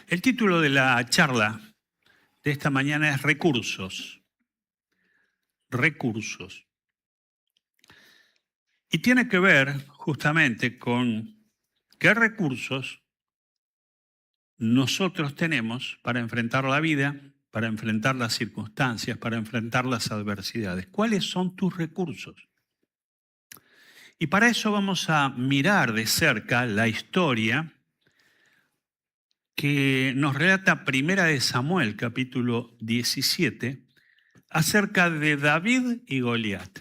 El título de la charla de esta mañana es Recursos. Recursos. Y tiene que ver justamente con qué recursos nosotros tenemos para enfrentar la vida, para enfrentar las circunstancias, para enfrentar las adversidades. ¿Cuáles son tus recursos? Y para eso vamos a mirar de cerca la historia que nos relata Primera de Samuel, capítulo 17, acerca de David y Goliat.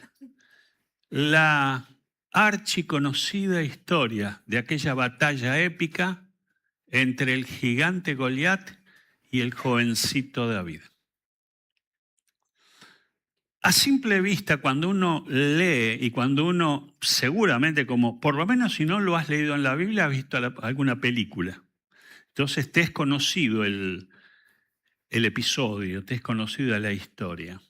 La archiconocida historia de aquella batalla épica entre el gigante Goliat y el jovencito David. A simple vista, cuando uno lee y cuando uno seguramente, como por lo menos si no lo has leído en la Biblia, has visto alguna película. Entonces te es conocido el episodio, te es conocida la historia.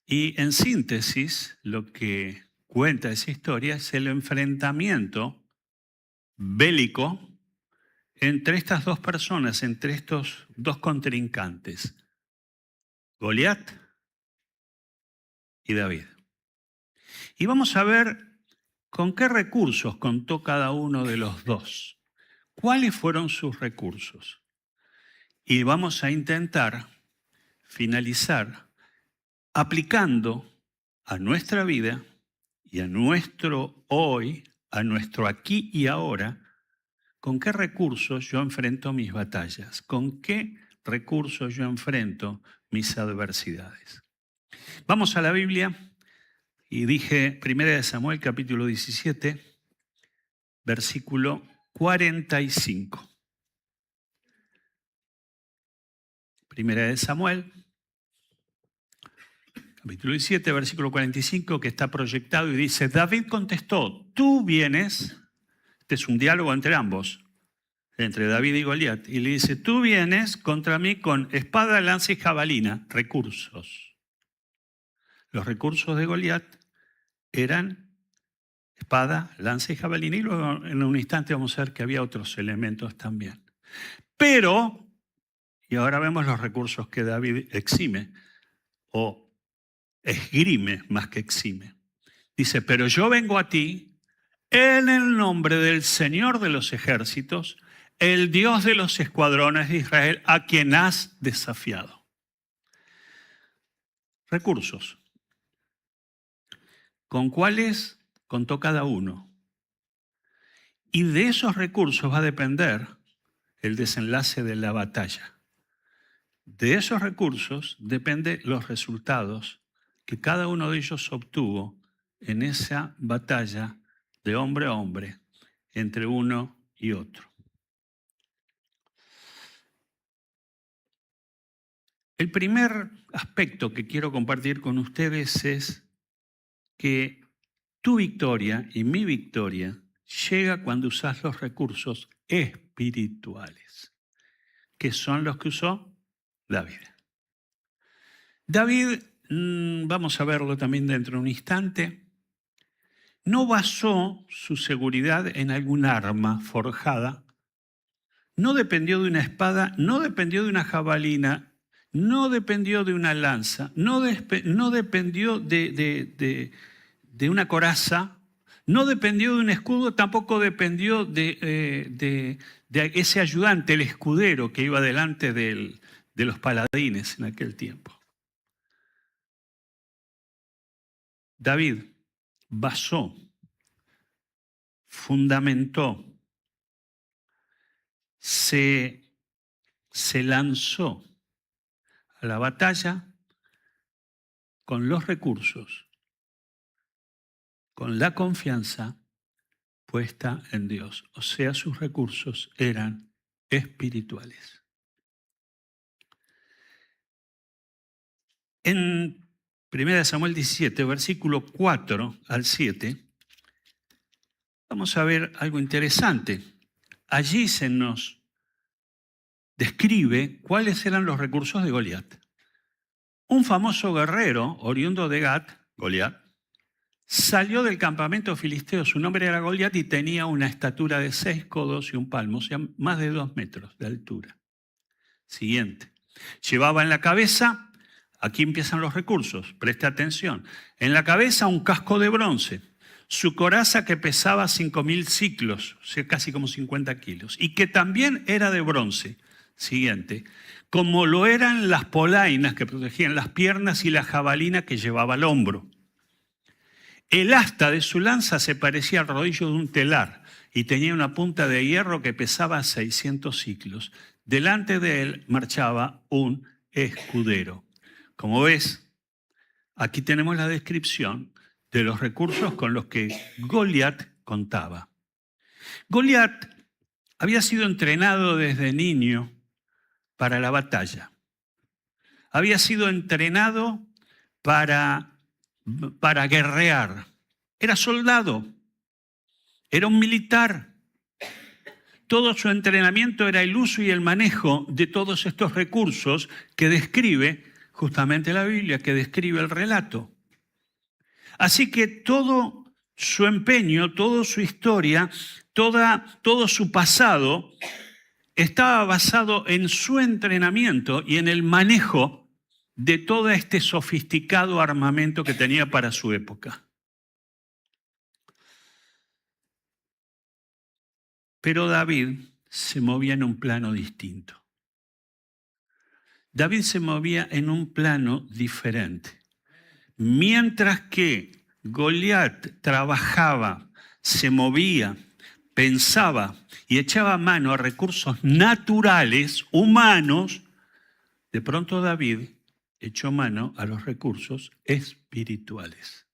Y en síntesis, lo que cuenta esa historia es el enfrentamiento bélico entre estas dos personas, entre estos dos contrincantes, Goliat y David. Y vamos a ver con qué recursos contó cada uno de los dos. ¿Cuáles fueron sus recursos? Y vamos a intentar finalizar aplicando a nuestra vida y a nuestro hoy, a nuestro aquí y ahora, con qué recursos yo enfrento mis batallas, con qué recursos yo enfrento mis adversidades. Vamos a la Biblia y dije 1 Samuel capítulo 17, versículo 45. 1 Samuel capítulo 17, versículo 45, que está proyectado y dice, David contestó, tú vienes, este es un diálogo entre ambos, entre David y Goliat, y le dice, tú vienes contra mí con espada, lanza y jabalina, recursos. Los recursos de Goliat eran espada, lanza y jabalina, y luego en un instante vamos a ver que había otros elementos también. Pero, y ahora vemos los recursos que David exime, o esgrime más que exime. Dice, pero yo vengo a ti en el nombre del Señor de los ejércitos, el Dios de los escuadrones de Israel, a quien has desafiado. Recursos. ¿Con cuáles contó cada uno? Y de esos recursos va a depender el desenlace de la batalla. De esos recursos dependen los resultados que cada uno de ellos obtuvo en esa batalla de hombre a hombre entre uno y otro. El primer aspecto que quiero compartir con ustedes es que tu victoria y mi victoria llega cuando usas los recursos espirituales, que son los que usó David. David, vamos a verlo también dentro de un instante, no basó su seguridad en algún arma forjada, no dependió de una espada, no dependió de una jabalina, no dependió de una lanza, no dependió de una coraza, no dependió de un escudo, tampoco dependió de ese ayudante, el escudero que iba delante de los paladines en aquel tiempo. David basó, fundamentó, se lanzó a la batalla con los recursos, con la confianza puesta en Dios. O sea, sus recursos eran espirituales. En 1 Samuel 17, versículo 4 al 7, vamos a ver algo interesante. Allí se nos describe cuáles eran los recursos de Goliat. Un famoso guerrero oriundo de Gat, Goliat, salió del campamento filisteo. Su nombre era Goliat y tenía una estatura de 6 codos y un palmo, o sea, más de 2 metros de altura. Siguiente. Llevaba en la cabeza, aquí empiezan los recursos, preste atención, en la cabeza un casco de bronce, su coraza que pesaba 5.000 ciclos, o sea, casi como 50 kilos, y que también era de bronce. Siguiente. Como lo eran las polainas que protegían las piernas y la jabalina que llevaba al hombro. El asta de su lanza se parecía al rodillo de un telar y tenía una punta de hierro que pesaba 600 ciclos. Delante de él marchaba un escudero. Como ves, aquí tenemos la descripción de los recursos con los que Goliat contaba. Goliat había sido entrenado desde niño para la batalla. Había sido entrenado para guerrear. Era soldado, era un militar. Todo su entrenamiento era el uso y el manejo de todos estos recursos que describe justamente la Biblia, que describe el relato. Así que todo su empeño, toda su historia, todo su pasado estaba basado en su entrenamiento y en el manejo de todo este sofisticado armamento que tenía para su época. Pero David se movía en un plano distinto. David se movía en un plano diferente. Mientras que Goliat trabajaba, se movía, pensaba y echaba mano a recursos naturales, humanos, de pronto David echó mano a los recursos espirituales.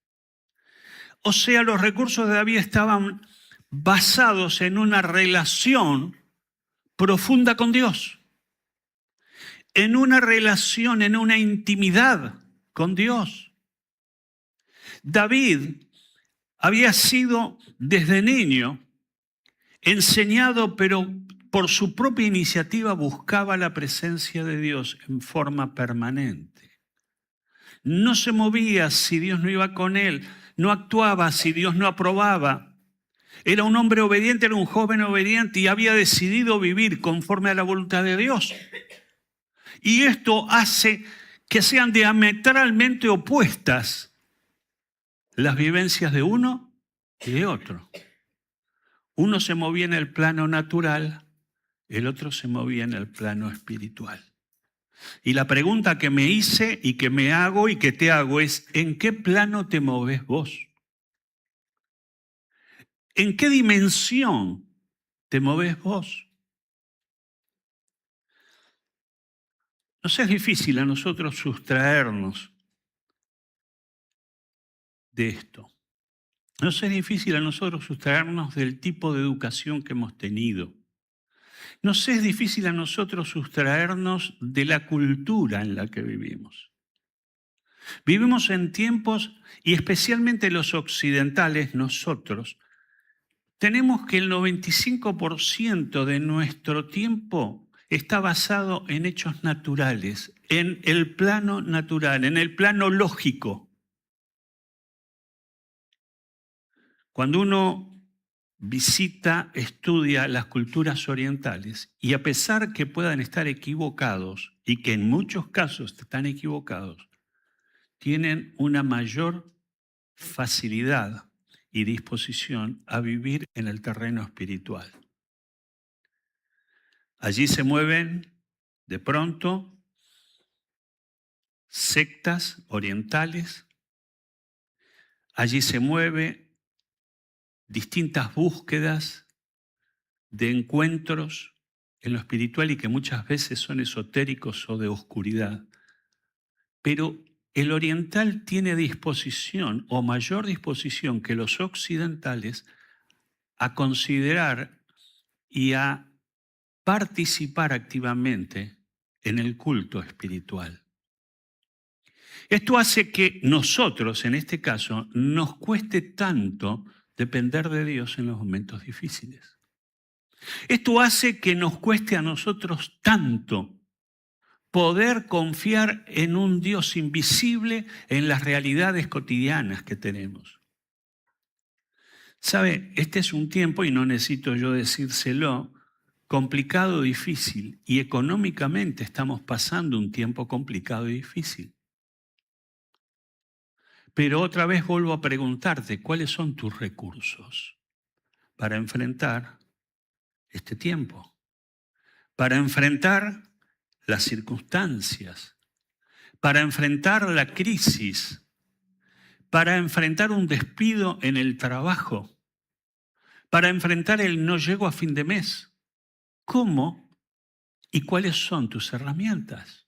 O sea, los recursos de David estaban basados en una relación profunda con Dios, en una relación, en una intimidad con Dios. David había sido desde niño enseñado, pero por su propia iniciativa buscaba la presencia de Dios en forma permanente. No se movía si Dios no iba con él, no actuaba si Dios no aprobaba. Era un hombre obediente, era un joven obediente y había decidido vivir conforme a la voluntad de Dios. Y esto hace que sean diametralmente opuestas las vivencias de uno y de otro. Uno se movía en el plano natural, el otro se movía en el plano espiritual. Y la pregunta que me hice y que me hago y que te hago es, ¿en qué plano te moves vos? ¿En qué dimensión te moves vos? Nos es difícil a nosotros sustraernos de esto. Nos es difícil a nosotros sustraernos del tipo de educación que hemos tenido. Nos es difícil a nosotros sustraernos de la cultura en la que vivimos. Vivimos en tiempos, y especialmente los occidentales, nosotros, tenemos que el 95% de nuestro tiempo está basado en hechos naturales, en el plano natural, en el plano lógico. Cuando uno visita, estudia las culturas orientales, y a pesar que puedan estar equivocados, y que en muchos casos están equivocados, tienen una mayor facilidad y disposición a vivir en el terreno espiritual. Allí se mueven, de pronto, sectas orientales. Allí se mueven distintas búsquedas de encuentros en lo espiritual y que muchas veces son esotéricos o de oscuridad. Pero el oriental tiene disposición o mayor disposición que los occidentales a considerar y a participar activamente en el culto espiritual. Esto hace que nosotros, en este caso, nos cueste tanto depender de Dios en los momentos difíciles. Esto hace que nos cueste a nosotros tanto poder confiar en un Dios invisible en las realidades cotidianas que tenemos. ¿Sabe? Este es un tiempo, y no necesito yo decírselo, complicado, difícil. Y económicamente estamos pasando un tiempo complicado y difícil. Pero otra vez vuelvo a preguntarte, ¿cuáles son tus recursos para enfrentar este tiempo? Para enfrentar las circunstancias, para enfrentar la crisis, para enfrentar un despido en el trabajo, para enfrentar el no llego a fin de mes. ¿Cómo y cuáles son tus herramientas?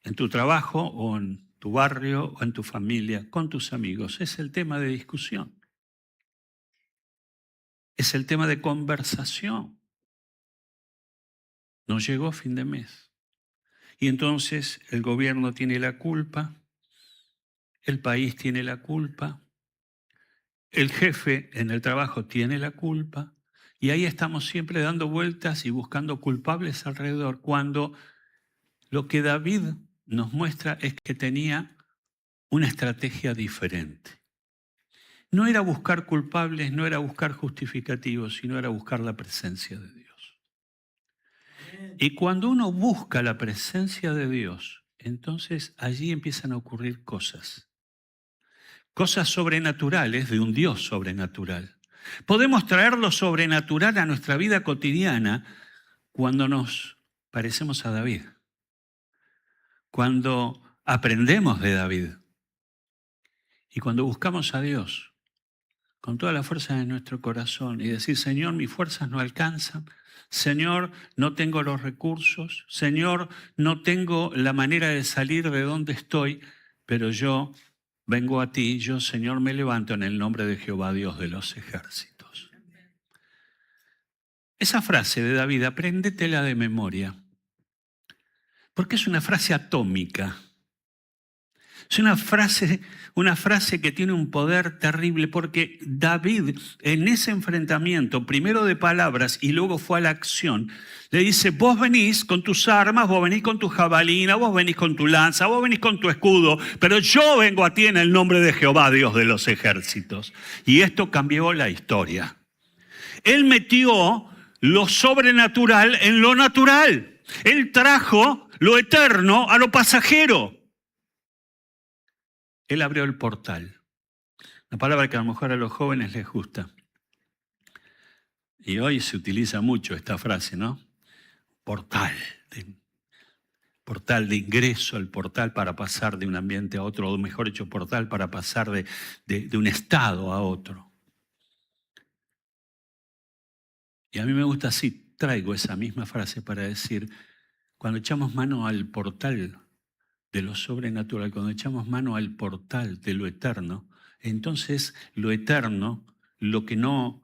En tu trabajo o en tu barrio o en tu familia, con tus amigos. Es el tema de discusión. Es el tema de conversación. No llegó a fin de mes. Y entonces el gobierno tiene la culpa, el país tiene la culpa, el jefe en el trabajo tiene la culpa, y ahí estamos siempre dando vueltas y buscando culpables alrededor, cuando lo que David nos muestra es que tenía una estrategia diferente. No era buscar culpables, no era buscar justificativos, sino era buscar la presencia de Dios. Y cuando uno busca la presencia de Dios, entonces allí empiezan a ocurrir cosas. Cosas sobrenaturales de un Dios sobrenatural. Podemos traer lo sobrenatural a nuestra vida cotidiana cuando nos parecemos a David. Cuando aprendemos de David. Y cuando buscamos a Dios con toda la fuerza de nuestro corazón y decir, Señor, mis fuerzas no alcanzan. Señor, no tengo los recursos. Señor, no tengo la manera de salir de donde estoy, pero yo vengo a ti, yo, Señor, me levanto en el nombre de Jehová, Dios de los ejércitos. Esa frase de David, apréndetela de memoria, porque es una frase atómica. Es una frase que tiene un poder terrible, porque David en ese enfrentamiento, primero de palabras y luego fue a la acción, le dice, vos venís con tus armas, vos venís con tu jabalina, vos venís con tu lanza, vos venís con tu escudo, pero yo vengo a ti en el nombre de Jehová, Dios de los ejércitos. Y esto cambió la historia. Él metió lo sobrenatural en lo natural. Él trajo lo eterno a lo pasajero. Él abrió el portal. Una palabra que a lo mejor a los jóvenes les gusta. Y hoy se utiliza mucho esta frase, ¿no? Portal de ingreso, el portal para pasar de un ambiente a otro, o mejor dicho, portal para pasar de un estado a otro. Y a mí me gusta así, traigo esa misma frase para decir, cuando echamos mano al portal de lo sobrenatural, cuando echamos mano al portal de lo eterno, entonces lo eterno, lo que no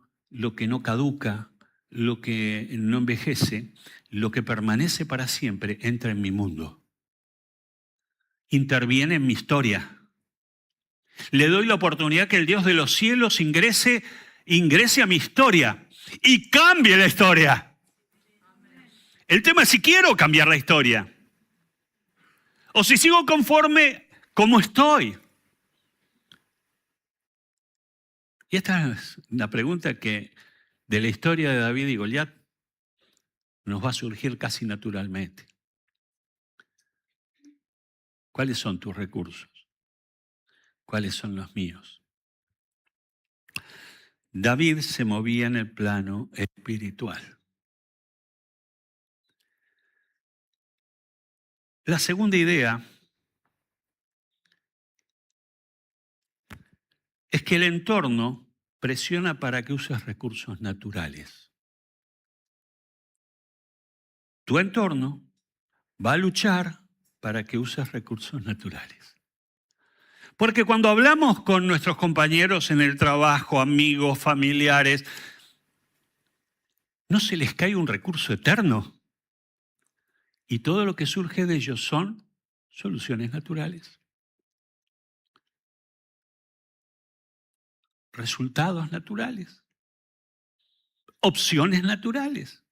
caduca, lo que no envejece, lo que permanece para siempre, entra en mi mundo. Interviene en mi historia. Le doy la oportunidad que el Dios de los cielos ingrese a mi historia y cambie la historia. El tema es si quiero cambiar la historia o si sigo conforme como estoy. Y esta es una pregunta que de la historia de David y Goliat nos va a surgir casi naturalmente. ¿Cuáles son tus recursos? ¿Cuáles son los míos? David se movía en el plano espiritual. La segunda idea es que el entorno presiona para que uses recursos naturales. Tu entorno va a luchar para que uses recursos naturales. Porque cuando hablamos con nuestros compañeros en el trabajo, amigos, familiares, ¿no se les cae un recurso eterno? Y todo lo que surge de ellos son soluciones naturales. Resultados naturales. Opciones naturales.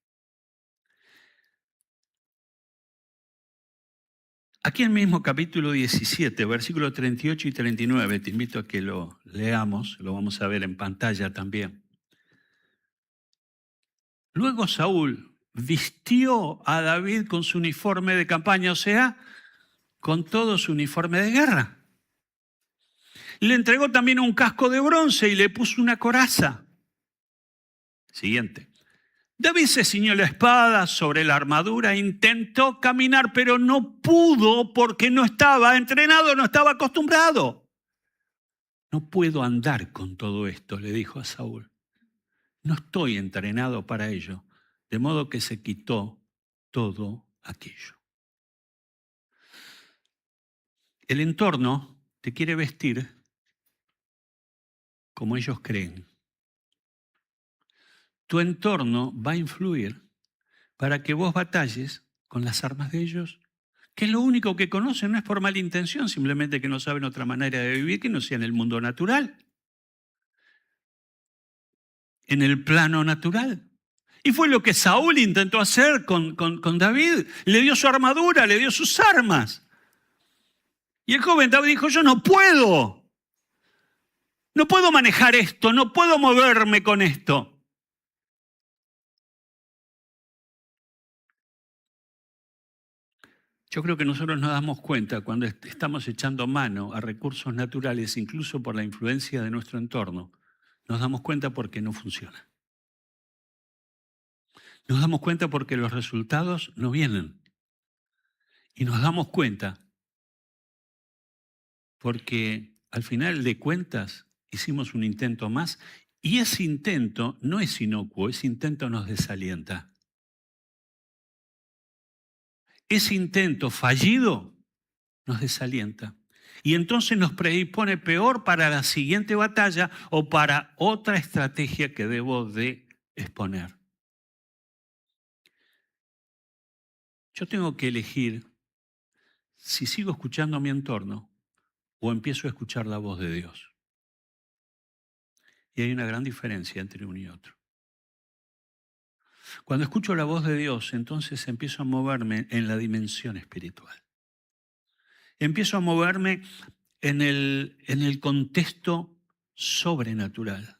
Aquí en el mismo capítulo 17, versículos 38 y 39, te invito a que lo leamos, lo vamos a ver en pantalla también. Luego Saúl vistió a David con su uniforme de campaña, o sea, con todo su uniforme de guerra. Le entregó también un casco de bronce y le puso una coraza. Siguiente. David se ciñó la espada sobre la armadura, intentó caminar, pero no pudo porque no estaba entrenado, no estaba acostumbrado. No puedo andar con todo esto, le dijo a Saúl. No estoy entrenado para ello, de modo que se quitó todo aquello. El entorno te quiere vestir como ellos creen. Tu entorno va a influir para que vos batalles con las armas de ellos, que es lo único que conocen, no es por mala intención, simplemente que no saben otra manera de vivir que no sea en el mundo natural, en el plano natural. Y fue lo que Saúl intentó hacer con David. Le dio su armadura, le dio sus armas. Y el joven David dijo, yo no puedo manejar esto, no puedo moverme con esto. Yo creo que nosotros nos damos cuenta cuando estamos echando mano a recursos naturales, incluso por la influencia de nuestro entorno, nos damos cuenta porque no funciona. Nos damos cuenta porque los resultados no vienen. Y nos damos cuenta porque al final de cuentas hicimos un intento más y ese intento no es inocuo, ese intento nos desalienta. Ese intento fallido nos desalienta. Y entonces nos predispone peor para la siguiente batalla o para otra estrategia que debo de exponer. Yo tengo que elegir si sigo escuchando mi entorno o empiezo a escuchar la voz de Dios. Y hay una gran diferencia entre uno y otro. Cuando escucho la voz de Dios, entonces empiezo a moverme en la dimensión espiritual. Empiezo a moverme en el contexto sobrenatural,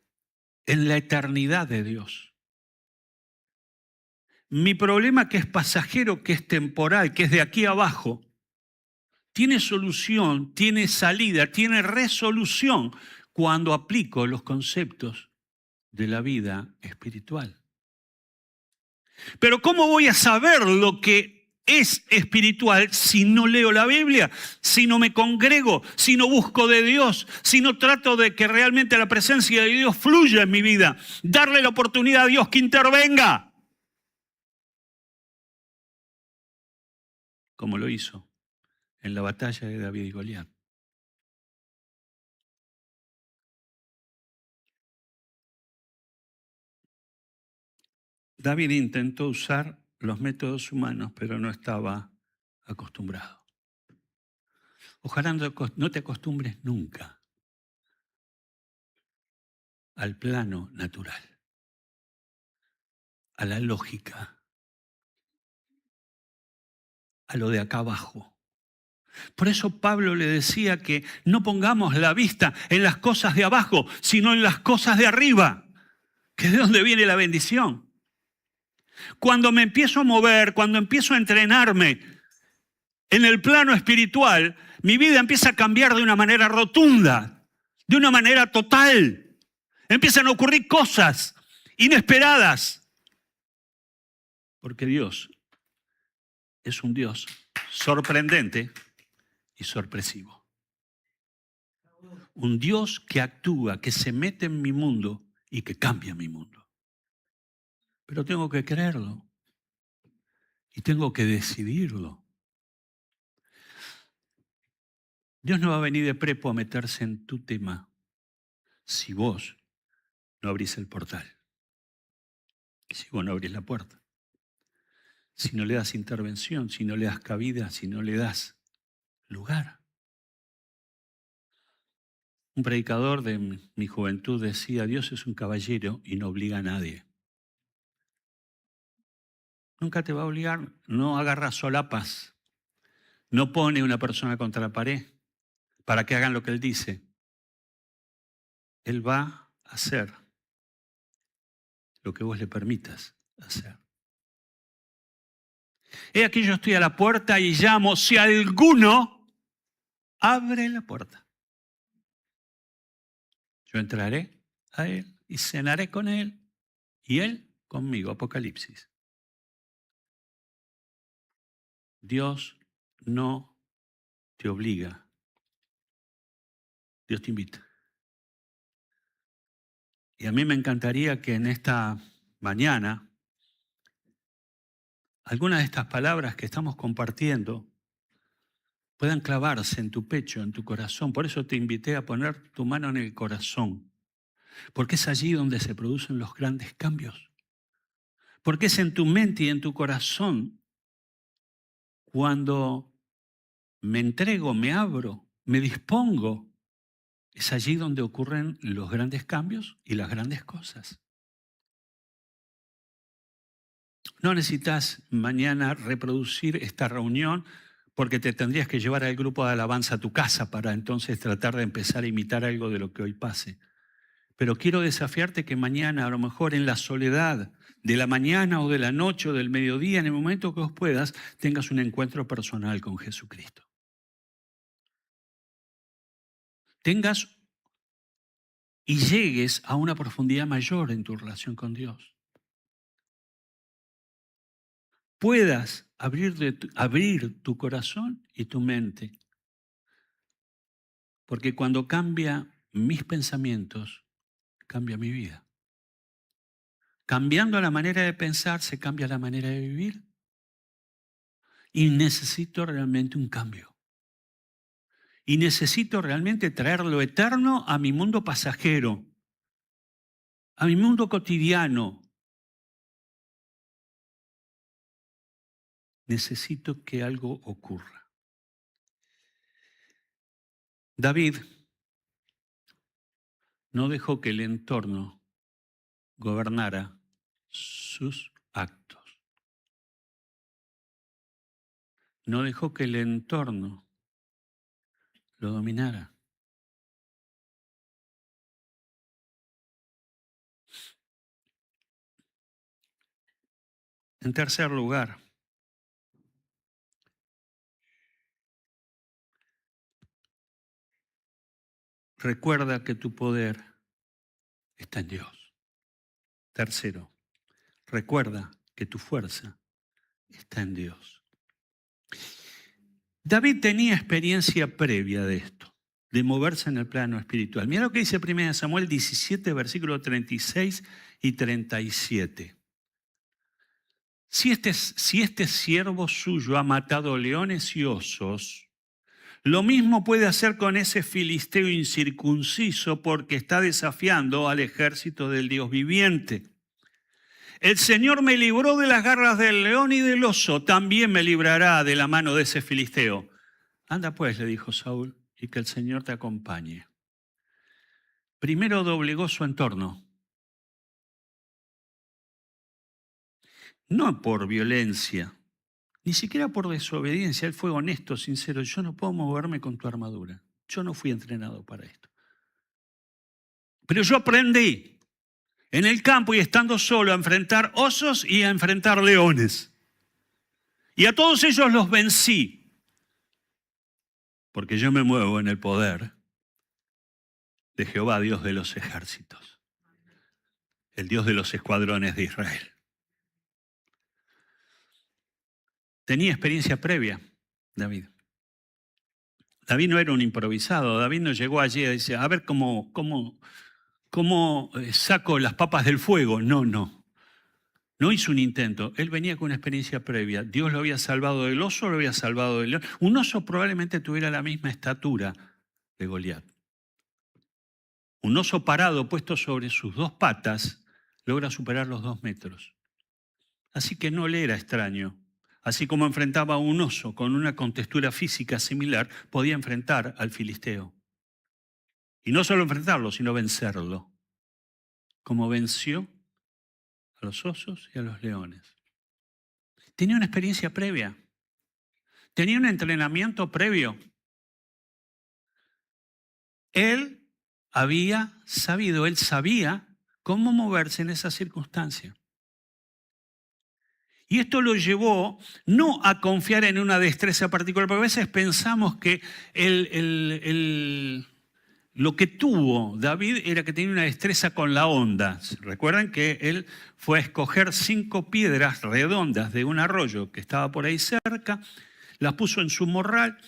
en la eternidad de Dios. Mi problema, que es pasajero, que es temporal, que es de aquí abajo, tiene solución, tiene salida, tiene resolución cuando aplico los conceptos de la vida espiritual. Pero ¿cómo voy a saber lo que es espiritual si no leo la Biblia, si no me congrego, si no busco de Dios, si no trato de que realmente la presencia de Dios fluya en mi vida? Darle la oportunidad a Dios que intervenga, como lo hizo en la batalla de David y Goliat. David intentó usar los métodos humanos, pero no estaba acostumbrado. Ojalá no te acostumbres nunca al plano natural, a la lógica, a lo de acá abajo. Por eso Pablo le decía que no pongamos la vista en las cosas de abajo, sino en las cosas de arriba, que es de donde viene la bendición. Cuando me empiezo a mover, cuando empiezo a entrenarme en el plano espiritual, mi vida empieza a cambiar de una manera rotunda, de una manera total. Empiezan a ocurrir cosas inesperadas, porque Dios es un Dios sorprendente y sorpresivo. Un Dios que actúa, que se mete en mi mundo y que cambia mi mundo. Pero tengo que creerlo y tengo que decidirlo. Dios no va a venir de prepo a meterse en tu tema si vos no abrís el portal, si vos no abrís la puerta, si no le das intervención, si no le das cabida, si no le das lugar. Un predicador de mi juventud decía, Dios es un caballero y no obliga a nadie. Nunca te va a obligar, no agarra solapas. No pone una persona contra la pared para que hagan lo que Él dice. Él va a hacer lo que vos le permitas hacer. He aquí yo estoy a la puerta y llamo, si alguno abre la puerta. Yo entraré a Él y cenaré con Él y Él conmigo. Apocalipsis. Dios no te obliga. Dios te invita. Y a mí me encantaría que en esta mañana algunas de estas palabras que estamos compartiendo puedan clavarse en tu pecho, en tu corazón. Por eso te invité a poner tu mano en el corazón. Porque es allí donde se producen los grandes cambios. Porque es en tu mente y en tu corazón cuando me entrego, me abro, me dispongo. Es allí donde ocurren los grandes cambios y las grandes cosas. No necesitas mañana reproducir esta reunión porque te tendrías que llevar al grupo de alabanza a tu casa para entonces tratar de empezar a imitar algo de lo que hoy pase. Pero quiero desafiarte que mañana, a lo mejor en la soledad de la mañana o de la noche o del mediodía, en el momento que vos puedas, tengas un encuentro personal con Jesucristo. Tengas y llegues a una profundidad mayor en tu relación con Dios. Puedas abrir tu corazón y tu mente. Porque cuando cambia mis pensamientos, cambia mi vida. Cambiando la manera de pensar, se cambia la manera de vivir. Y necesito realmente un cambio. Y necesito realmente traer lo eterno a mi mundo pasajero, a mi mundo cotidiano. Necesito que algo ocurra. David no dejó que el entorno gobernara sus actos. No dejó que el entorno lo dominara. En tercer lugar, recuerda que tu poder está en Dios. Tercero, recuerda que tu fuerza está en Dios. David tenía experiencia previa de esto, de moverse en el plano espiritual. Mira lo que dice 1 Samuel 17, versículos 36 y 37. Si este siervo suyo ha matado leones y osos, lo mismo puede hacer con ese filisteo incircunciso porque está desafiando al ejército del Dios viviente. El Señor me libró de las garras del león y del oso, también me librará de la mano de ese filisteo. Anda pues, le dijo Saúl, y que el Señor te acompañe. Primero doblegó su entorno. No por violencia, ni siquiera por desobediencia. Él fue honesto, sincero. Yo no puedo moverme con tu armadura. Yo no fui entrenado para esto. Pero yo aprendí en el campo y estando solo a enfrentar osos y a enfrentar leones. Y a todos ellos los vencí. Porque yo me muevo en el poder de Jehová, Dios de los ejércitos. El Dios de los escuadrones de Israel. Tenía experiencia previa, David. David no era un improvisado. David no llegó allí y dice, a ver cómo saco las papas del fuego. No. No hizo un intento. Él venía con una experiencia previa. Dios lo había salvado del oso, lo había salvado del león. Un oso probablemente tuviera la misma estatura de Goliat. Un oso parado, puesto sobre sus dos patas, logra superar los 2 metros. Así que no le era extraño. Así como enfrentaba a un oso con una contextura física similar, podía enfrentar al filisteo. Y no solo enfrentarlo, sino vencerlo. Como venció a los osos y a los leones. Tenía una experiencia previa. Tenía un entrenamiento previo. Él sabía cómo moverse en esa circunstancia. Y esto lo llevó no a confiar en una destreza particular, porque a veces pensamos que lo que tuvo David era que tenía una destreza con la onda. Recuerdan que él fue a escoger 5 piedras redondas de un arroyo que estaba por ahí cerca, las puso en su morral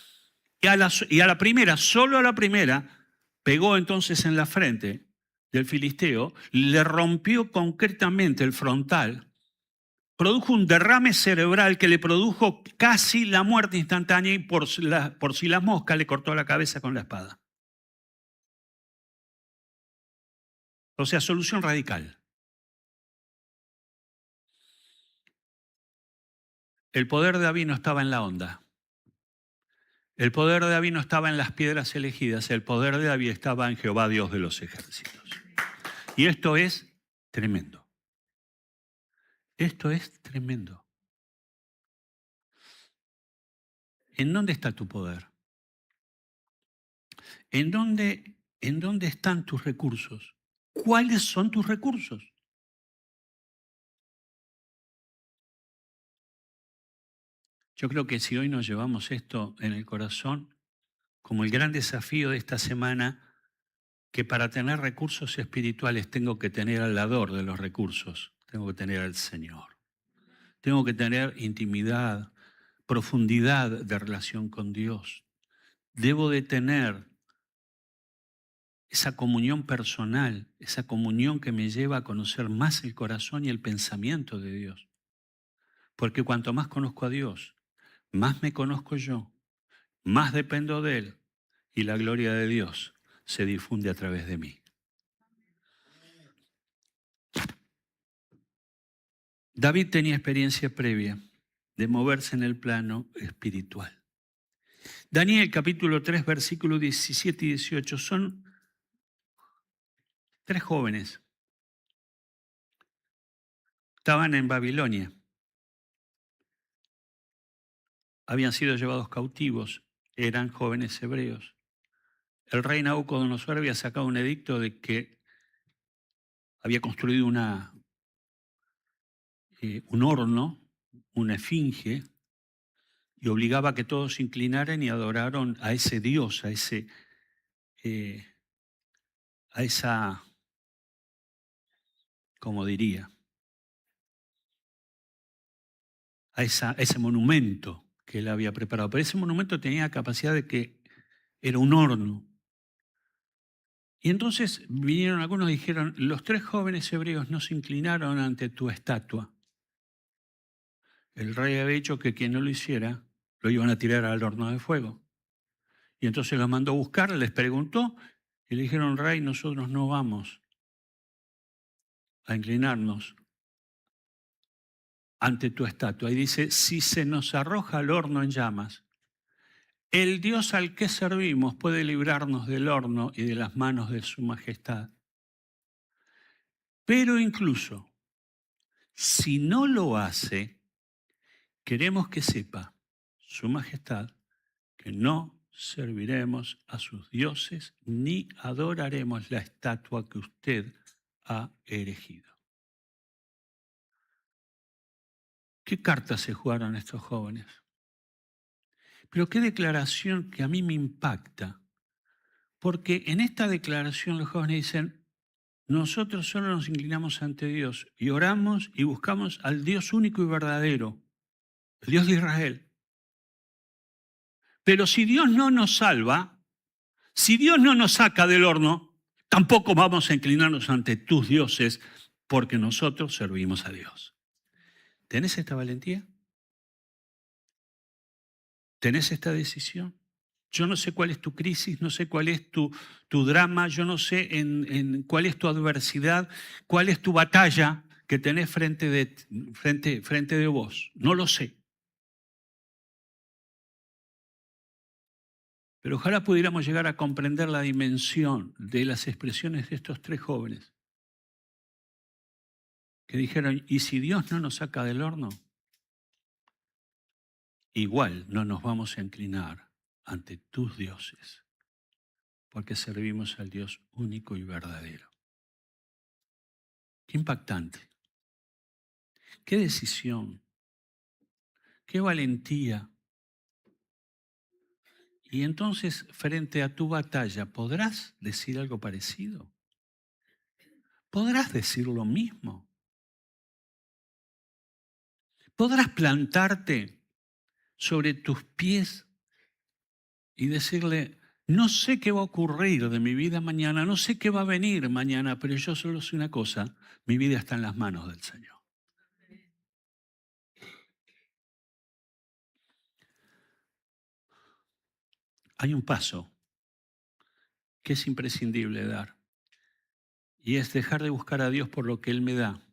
y a la primera, solo a la primera, pegó entonces en la frente del filisteo, le rompió concretamente el frontal, produjo un derrame cerebral que le produjo casi la muerte instantánea y por si las moscas le cortó la cabeza con la espada. O sea, solución radical. El poder de David no estaba en la onda. El poder de David no estaba en las piedras elegidas. El poder de David estaba en Jehová, Dios de los ejércitos. Y esto es tremendo. Esto es tremendo. ¿En dónde está tu poder? ¿En dónde están tus recursos? ¿Cuáles son tus recursos? Yo creo que si hoy nos llevamos esto en el corazón, como el gran desafío de esta semana, que para tener recursos espirituales tengo que tener al dador de los recursos, tengo que tener al Señor. Tengo que tener intimidad, profundidad de relación con Dios. Debo de tener esa comunión personal, esa comunión que me lleva a conocer más el corazón y el pensamiento de Dios. Porque cuanto más conozco a Dios, más me conozco yo, más dependo de Él y la gloria de Dios se difunde a través de mí. David tenía experiencia previa de moverse en el plano espiritual. Daniel capítulo 3, versículos 17 y 18 son 3 jóvenes. Estaban en Babilonia. Habían sido llevados cautivos. Eran jóvenes hebreos. El rey Nabucodonosor había sacado un edicto de que había construido un horno, una esfinge, y obligaba a que todos se inclinaran y adoraran a ese Dios, a esa, como diría, a ese monumento que él había preparado. Pero ese monumento tenía la capacidad de que era un horno. Y entonces vinieron algunos y dijeron, los 3 jóvenes hebreos no se inclinaron ante tu estatua. El rey había dicho que quien no lo hiciera, lo iban a tirar al horno de fuego. Y entonces los mandó a buscar, les preguntó, y le dijeron, rey, nosotros no vamos a inclinarnos ante tu estatua. Y dice, si se nos arroja al horno en llamas, el Dios al que servimos puede librarnos del horno y de las manos de su majestad. Pero incluso, si no lo hace, queremos que sepa su majestad que no serviremos a sus dioses ni adoraremos la estatua que usted ha erigido. ¿Qué cartas se jugaron estos jóvenes? Pero qué declaración que a mí me impacta, porque en esta declaración los jóvenes dicen, nosotros solo nos inclinamos ante Dios y oramos y buscamos al Dios único y verdadero, el Dios de Israel. Pero si Dios no nos salva, si Dios no nos saca del horno, tampoco vamos a inclinarnos ante tus dioses porque nosotros servimos a Dios. ¿Tenés esta valentía? ¿Tenés esta decisión? Yo no sé cuál es tu crisis, no sé cuál es tu drama, yo no sé en cuál es tu adversidad, cuál es tu batalla que tenés frente de vos. No lo sé. Pero ojalá pudiéramos llegar a comprender la dimensión de las expresiones de estos 3 jóvenes que dijeron, ¿y si Dios no nos saca del horno? igual no nos vamos a inclinar ante tus dioses, porque servimos al Dios único y verdadero. Qué impactante, qué decisión, qué valentía. Y entonces, frente a tu batalla, ¿podrás decir algo parecido? ¿Podrás decir lo mismo? ¿Podrás plantarte sobre tus pies y decirle, no sé qué va a ocurrir de mi vida mañana, no sé qué va a venir mañana, pero yo solo sé una cosa, mi vida está en las manos del Señor? Hay un paso que es imprescindible dar, y es dejar de buscar a Dios por lo que Él me da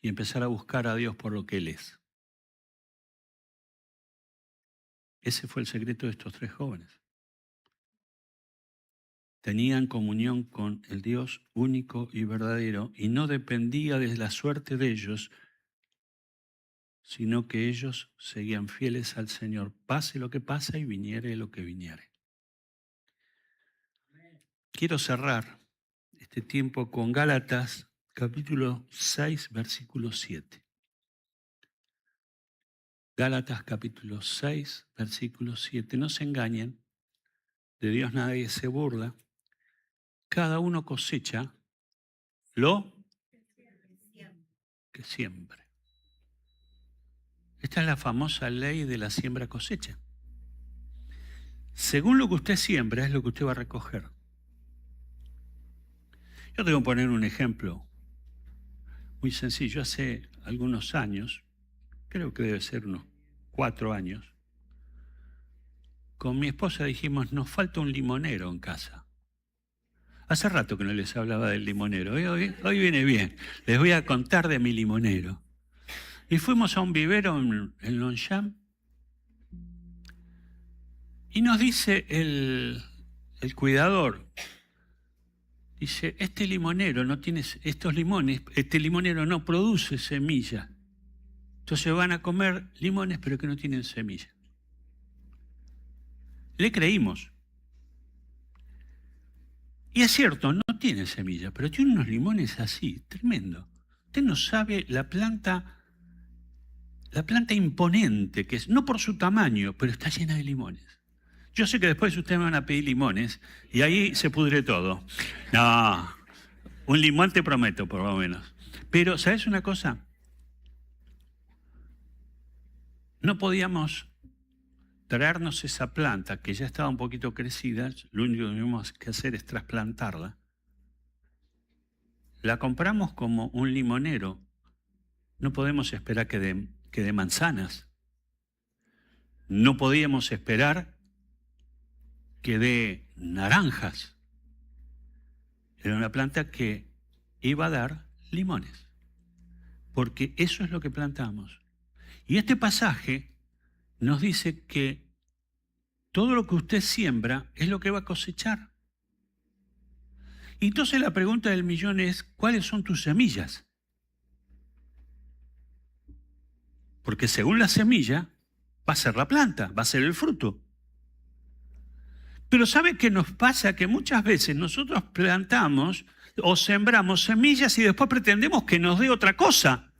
y empezar a buscar a Dios por lo que Él es. Ese fue el secreto de estos 3 jóvenes. Tenían comunión con el Dios único y verdadero y no dependía de la suerte de ellos, sino que ellos seguían fieles al Señor, pase lo que pase y viniere lo que viniere. Quiero cerrar este tiempo con Gálatas capítulo 6, versículo 7. Gálatas capítulo 6, versículo 7. No se engañen, de Dios nadie se burla. Cada uno cosecha lo que siembra. Esta es la famosa ley de la siembra-cosecha. Según lo que usted siembra es lo que usted va a recoger. Yo te voy a poner un ejemplo muy sencillo. Hace algunos años, creo que debe ser unos 4 años, con mi esposa dijimos, nos falta un limonero en casa. Hace rato que no les hablaba del limonero. Hoy viene bien. Les voy a contar de mi limonero. Y fuimos a un vivero en Longchamp y nos dice el cuidador, dice, este limonero no tiene, estos limones, este limonero no produce semilla. Entonces van a comer limones pero que no tienen semilla. Le creímos. Y es cierto, no tiene semilla, pero tiene unos limones así, tremendo. Usted no sabe la planta imponente que es, no por su tamaño, pero está llena de limones. Yo sé que después ustedes me van a pedir limones y ahí se pudre todo. No, un limón te prometo, por lo menos. Pero, ¿sabes una cosa? No podíamos traernos esa planta que ya estaba un poquito crecida, lo único que tuvimos que hacer es trasplantarla. La compramos como un limonero. No podemos esperar que dé manzanas. No podíamos esperar que dé naranjas. Era una planta que iba a dar limones, porque eso es lo que plantamos. Y este pasaje nos dice que todo lo que usted siembra es lo que va a cosechar. Y entonces la pregunta del millón es, ¿cuáles son tus semillas? Porque según la semilla va a ser la planta, va a ser el fruto. Pero ¿sabe qué nos pasa? Que muchas veces nosotros plantamos o sembramos semillas y después pretendemos que nos dé otra cosa.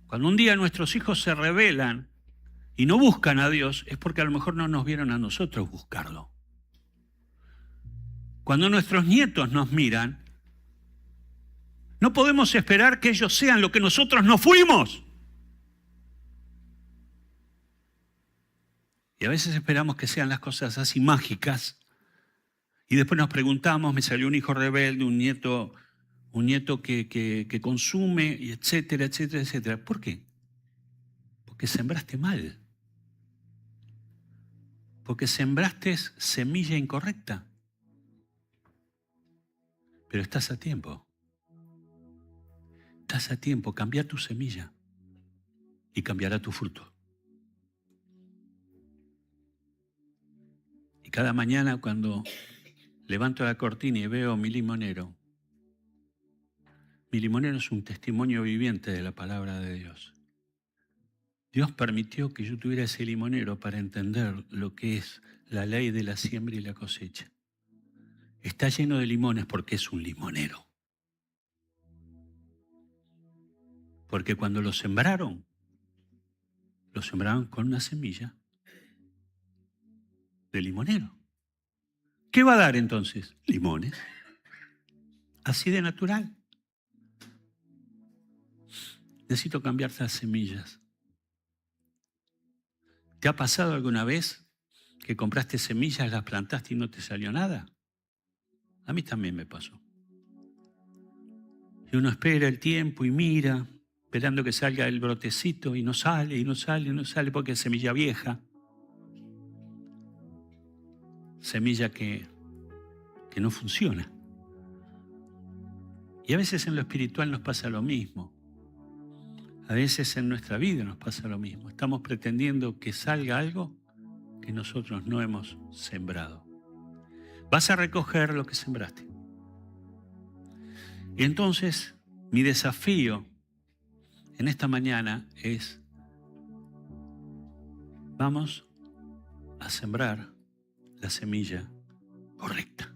Cuando un día nuestros hijos se rebelan y no buscan a Dios, es porque a lo mejor no nos vieron a nosotros buscarlo. Cuando nuestros nietos nos miran, no podemos esperar que ellos sean lo que nosotros no fuimos. Y a veces esperamos que sean las cosas así mágicas. Y después nos preguntamos, me salió un hijo rebelde, un nieto que consume, y etcétera, etcétera, etcétera. ¿Por qué? Porque sembraste mal. Porque sembraste semilla incorrecta. Pero estás a tiempo. Estás a tiempo. Cambia tu semilla y cambiará tu fruto. Y cada mañana cuando levanto la cortina y veo mi limonero es un testimonio viviente de la palabra de Dios. Dios permitió que yo tuviera ese limonero para entender lo que es la ley de la siembra y la cosecha. Está lleno de limones porque es un limonero. Porque cuando lo sembraron con una semilla de limonero. ¿Qué va a dar entonces? Limones. Así de natural. Necesito cambiar las semillas. ¿Te ha pasado alguna vez que compraste semillas, las plantaste y no te salió nada? A mí también me pasó. Y uno espera el tiempo y mira, esperando que salga el brotecito y no sale, y no sale, y no sale porque es semilla vieja. Semilla que no funciona. Y a veces en lo espiritual nos pasa lo mismo. A veces en nuestra vida nos pasa lo mismo. Estamos pretendiendo que salga algo que nosotros no hemos sembrado. Vas a recoger lo que sembraste. Y entonces, mi desafío en esta mañana es, vamos a sembrar la semilla correcta.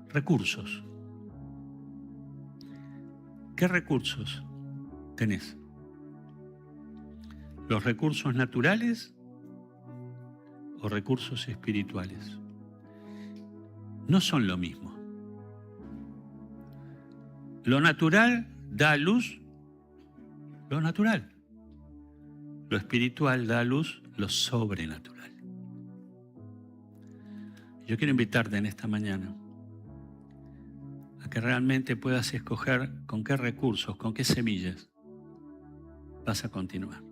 Recursos. ¿Qué recursos tenés? ¿Los recursos naturales o recursos espirituales? No son lo mismo. Lo natural da a luz lo natural. Lo espiritual da a luz lo sobrenatural. Yo quiero invitarte en esta mañana a que realmente puedas escoger con qué recursos, con qué semillas vas a continuar.